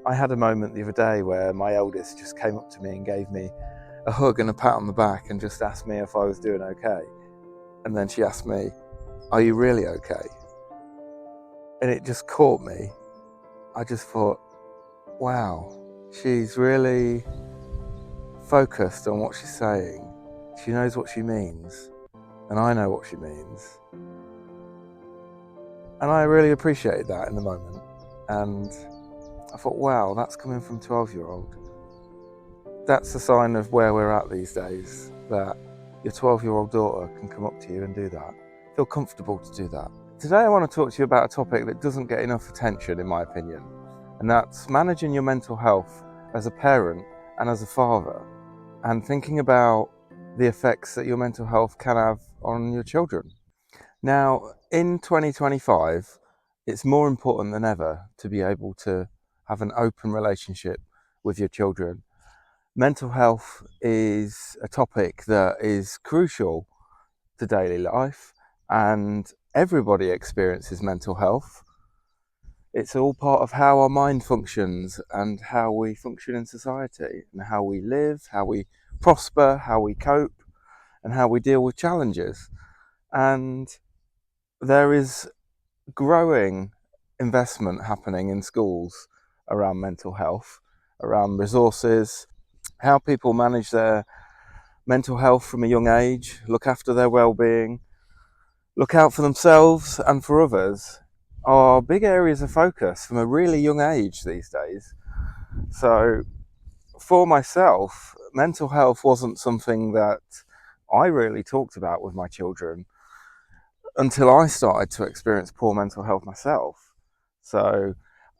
I had a moment the other day where my eldest just came up to me and gave me a hug and a pat on the back and just asked me if I was doing okay. And then she asked me, "Are you really okay?" And it just caught me. I just thought, wow, she's really focused on what she's saying. She knows what she means, and I know what she means. And I really appreciated that in the moment. And I thought, wow, that's coming from 12-year-old. That's a sign of where we're at these days, that your 12-year-old daughter can come up to you and do that. Feel comfortable to do that. Today I want to talk to you about a topic that doesn't get enough attention, in my opinion, and that's managing your mental health as a parent and as a father, and thinking about the effects that your mental health can have on your children. Now, in 2025, it's more important than ever to be able to have an open relationship with your children. Mental health is a topic that is crucial to daily life, and everybody experiences mental health. It's all part of how our mind functions and how we function in society, and how we live, how we prosper, how we cope, and how we deal with challenges. And there is growing investment happening in schools around mental health, around resources, how people manage their mental health from a young age, look after their well-being, look out for themselves and for others, are big areas of focus from a really young age these days. So for myself, mental health wasn't something that I really talked about with my children until I started to experience poor mental health myself. So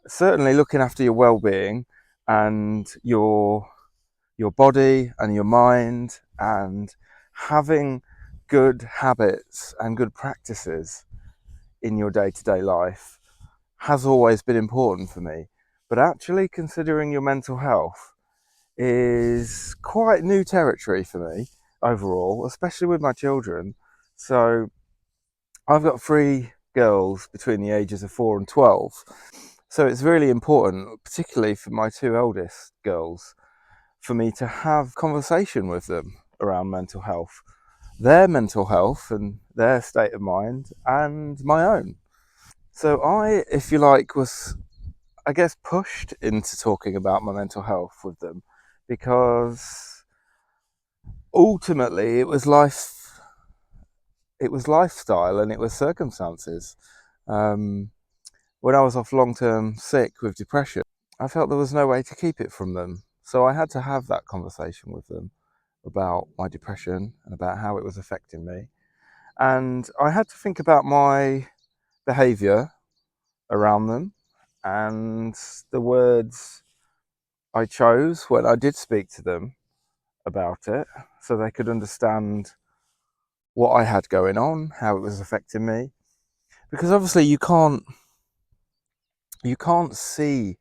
certainly looking after your well-being and your body and your mind, and having good habits and good practices in your day-to-day life has always been important for me. But actually considering your mental health is quite new territory for me overall, especially with my children. So I've got 3 girls between the ages of 4 and 12. So it's really important, particularly for my 2 eldest girls, for me to have conversation with them around mental health, their mental health and their state of mind, and my own. So I, if you like, was, I guess, pushed into talking about my mental health with them because ultimately it was lifestyle and it was circumstances. When I was off long-term sick with depression, I felt there was no way to keep it from them. So I had to have that conversation with them about my depression and about how it was affecting me. And I had to think about my behaviour around them and the words I chose when I did speak to them about it, so they could understand what I had going on, how it was affecting me. Because obviously you can't see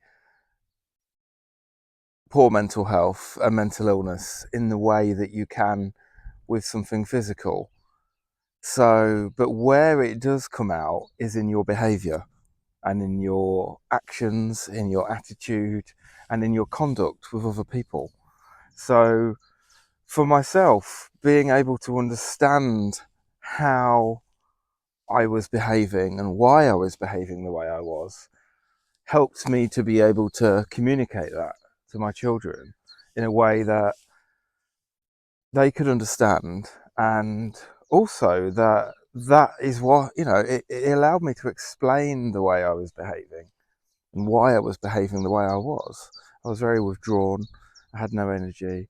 poor mental health and mental illness in the way that you can with something physical. So, but where it does come out is in your behaviour and in your actions, in your attitude, and in your conduct with other people. So for myself, being able to understand how I was behaving and why I was behaving the way I was helped me to be able to communicate that to my children in a way that they could understand, and also that is what, it allowed me to explain the way I was behaving and why I was behaving the way I was. I was very withdrawn, I had no energy,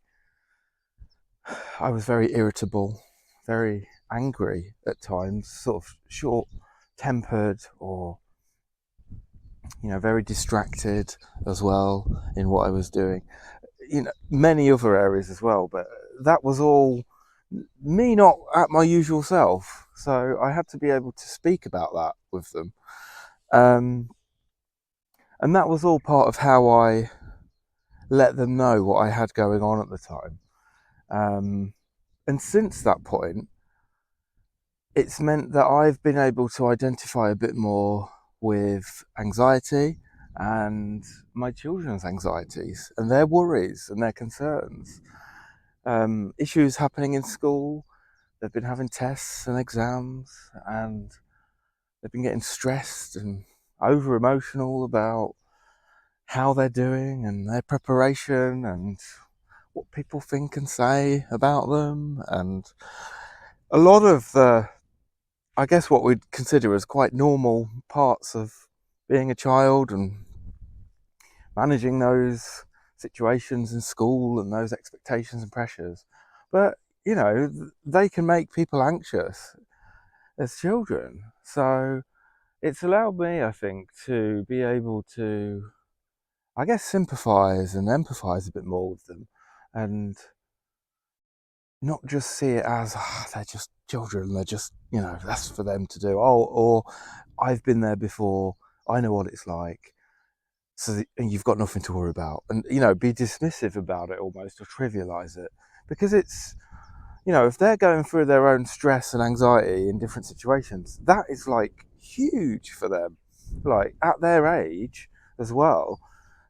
I was very irritable, very angry at times, sort of short tempered, or very distracted as well in what I was doing. Many other areas as well, but that was all me not at my usual self. So I had to be able to speak about that with them. And that was all part of how I let them know what I had going on at the time. And since that point, it's meant that I've been able to identify a bit more with anxiety and my children's anxieties and their worries and their concerns. Issues happening in school. They've been having tests and exams, and they've been getting stressed and over emotional about how they're doing and their preparation and what people think and say about them. And a lot of the, I guess, what we'd consider as quite normal parts of being a child and managing those situations in school and those expectations and pressures. But, they can make people anxious as children. So it's allowed me, I think, to be able to, I guess, sympathize and empathize a bit more with them and not just see it as, they're just children, they're just, that's for them to do. Oh, or I've been there before, I know what it's like. And you've got nothing to worry about, and be dismissive about it almost, or trivialize it, because it's, if they're going through their own stress and anxiety in different situations, that is like huge for them, like at their age as well.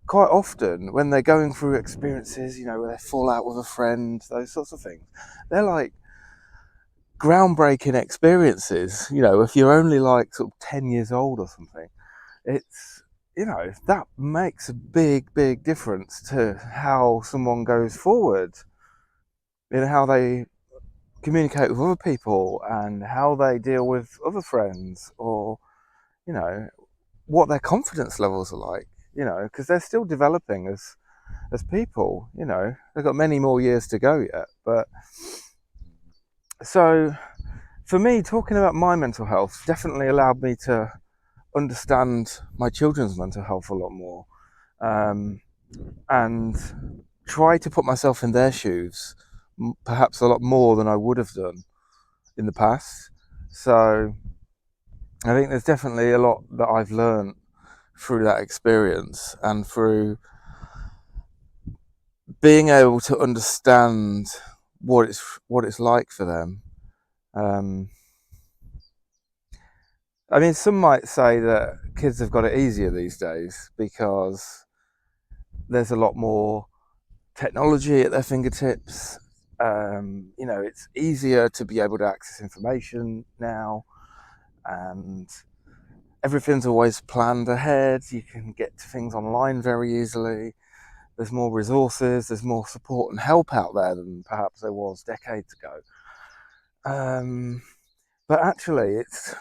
Quite often when they're going through experiences, where they fall out with a friend, those sorts of things, they're like groundbreaking experiences. If you're only like sort of 10 years old or something, it's, that makes a big difference to how someone goes forward, in how they communicate with other people and how they deal with other friends, or, you know, what their confidence levels are like, because they're still developing as people. They've got many more years to go yet. But so for me, talking about my mental health definitely allowed me to understand my children's mental health a lot more, and try to put myself in their shoes, perhaps a lot more than I would have done in the past. So I think there's definitely a lot that I've learned through that experience, and through being able to understand what it's like for them. I mean, some might say that kids have got it easier these days because there's a lot more technology at their fingertips. It's easier to be able to access information now, and everything's always planned ahead. You can get to things online very easily. There's more resources, there's more support and help out there than perhaps there was decades ago. But actually, it's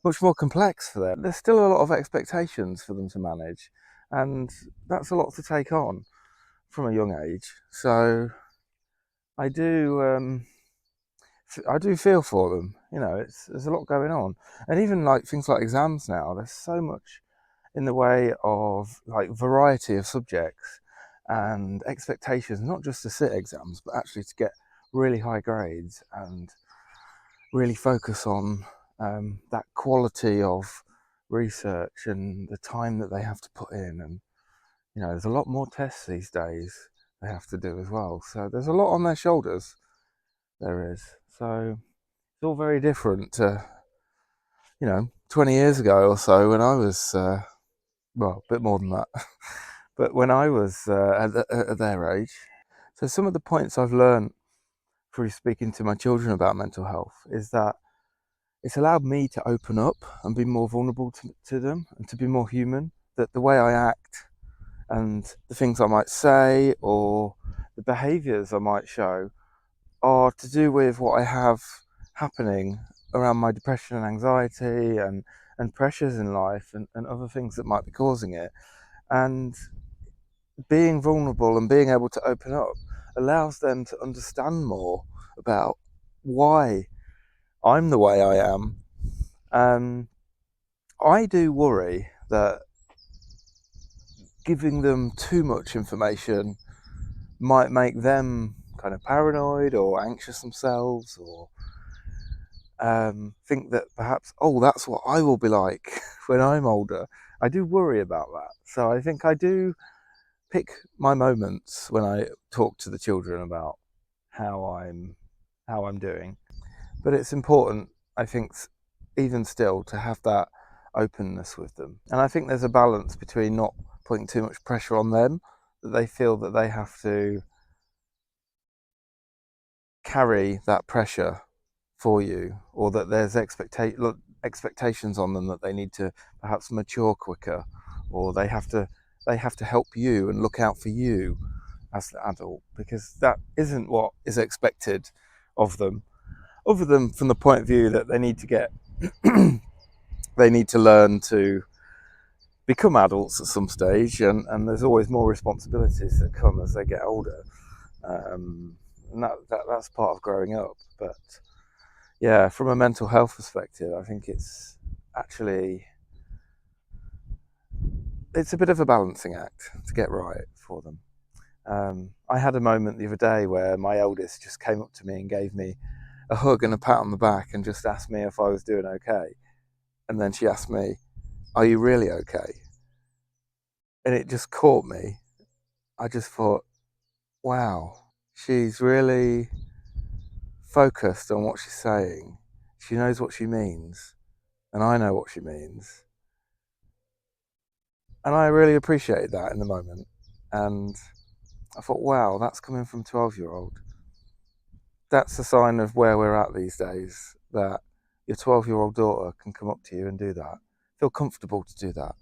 much more complex for them. There's still a lot of expectations for them to manage, and that's a lot to take on from a young age. So I do, I do feel for them. There's a lot going on, and even like things like exams now. There's so much in the way of like variety of subjects and expectations, not just to sit exams, but actually to get really high grades and really focus on that quality of research and the time that they have to put in. And there's a lot more tests these days they have to do as well. So there's a lot on their shoulders. There is. So it's all very different to 20 years ago or so, when I was well, a bit more than that, but when I was at their age. So some of the points I've learned through speaking to my children about mental health is that it's allowed me to open up and be more vulnerable to them, and to be more human. That the way I act and the things I might say or the behaviours I might show are to do with what I have happening around my depression and anxiety, and pressures in life, and other things that might be causing it. And being vulnerable and being able to open up allows them to understand more about why I'm the way I am. I do worry that giving them too much information might make them kind of paranoid or anxious themselves, or think that perhaps, oh, that's what I will be like when I'm older. I do worry about that. So I think I do pick my moments when I talk to the children about how I'm doing. But it's important, I think, even still, to have that openness with them. And I think there's a balance between not putting too much pressure on them, that they feel that they have to carry that pressure for you, or that there's expectations on them that they need to perhaps mature quicker, or they have to help you and look out for you as the adult, because that isn't what is expected of them, other than from the point of view that they need to get they need to learn to become adults at some stage, and there's always more responsibilities that come as they get older, and that's part of growing up. But yeah, from a mental health perspective, I think it's a bit of a balancing act to get right for them. I had a moment the other day where my eldest just came up to me and gave me a hug and a pat on the back and just asked me if I was doing okay. And then she asked me, "Are you really okay?" And it just caught me. I just thought, wow, she's really focused on what she's saying. She knows what she means, and I know what she means. And I really appreciated that in the moment. And I thought, wow, that's coming from 12-year-old. That's a sign of where we're at these days, that your 12-year-old daughter can come up to you and do that, feel comfortable to do that.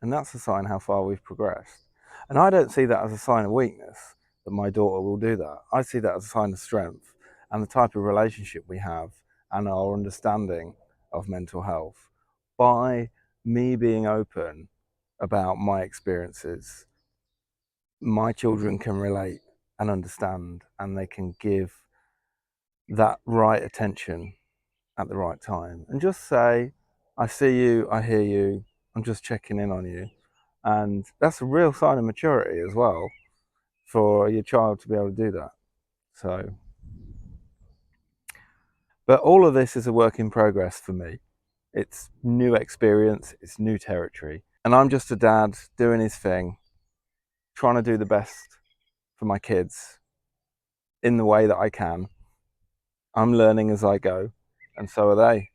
And that's a sign how far we've progressed. And I don't see that as a sign of weakness, that my daughter will do that. I see that as a sign of strength and the type of relationship we have and our understanding of mental health. By me being open about my experiences, my children can relate and understand, and they can give that right attention at the right time and just say, "I see you, I hear you, I'm just checking in on you." And that's a real sign of maturity as well, for your child to be able to do that. So, but all of this is a work in progress for me. It's new experience, it's new territory. And I'm just a dad doing his thing, trying to do the best for my kids in the way that I can. I'm learning as I go, and so are they.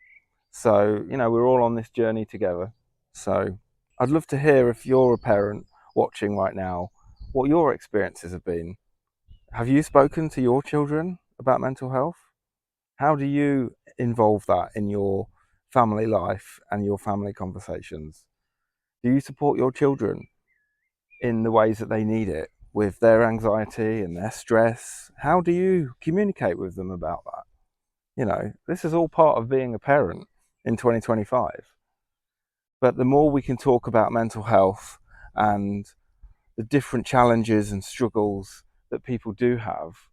So, we're all on this journey together. So I'd love to hear, if you're a parent watching right now, what your experiences have been. Have you spoken to your children about mental health? How do you involve that in your family life and your family conversations? Do you support your children in the ways that they need it, with their anxiety and their stress? How do you communicate with them about that? This is all part of being a parent in 2025. But the more we can talk about mental health and the different challenges and struggles that people do have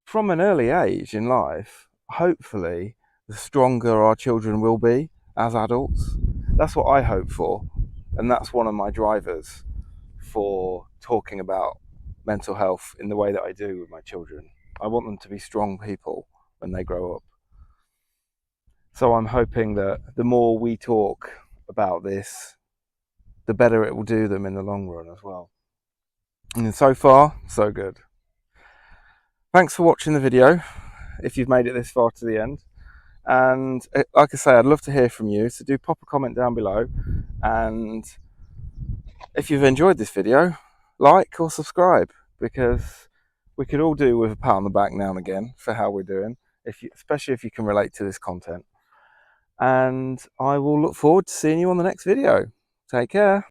from an early age in life, hopefully the stronger our children will be as adults. That's what I hope for, and that's one of my drivers for talking about mental health in the way that I do with my children. I want them to be strong people when they grow up. So I'm hoping that the more we talk about this, the better it will do them in the long run as well. And so far, so good. Thanks for watching the video, if you've made it this far to the end. And like I say, I'd love to hear from you, so do pop a comment down below. And if you've enjoyed this video, like or subscribe, because we could all do with a pat on the back now and again for how we're doing, especially if you can relate to this content. And I will look forward to seeing you on the next video. Take care.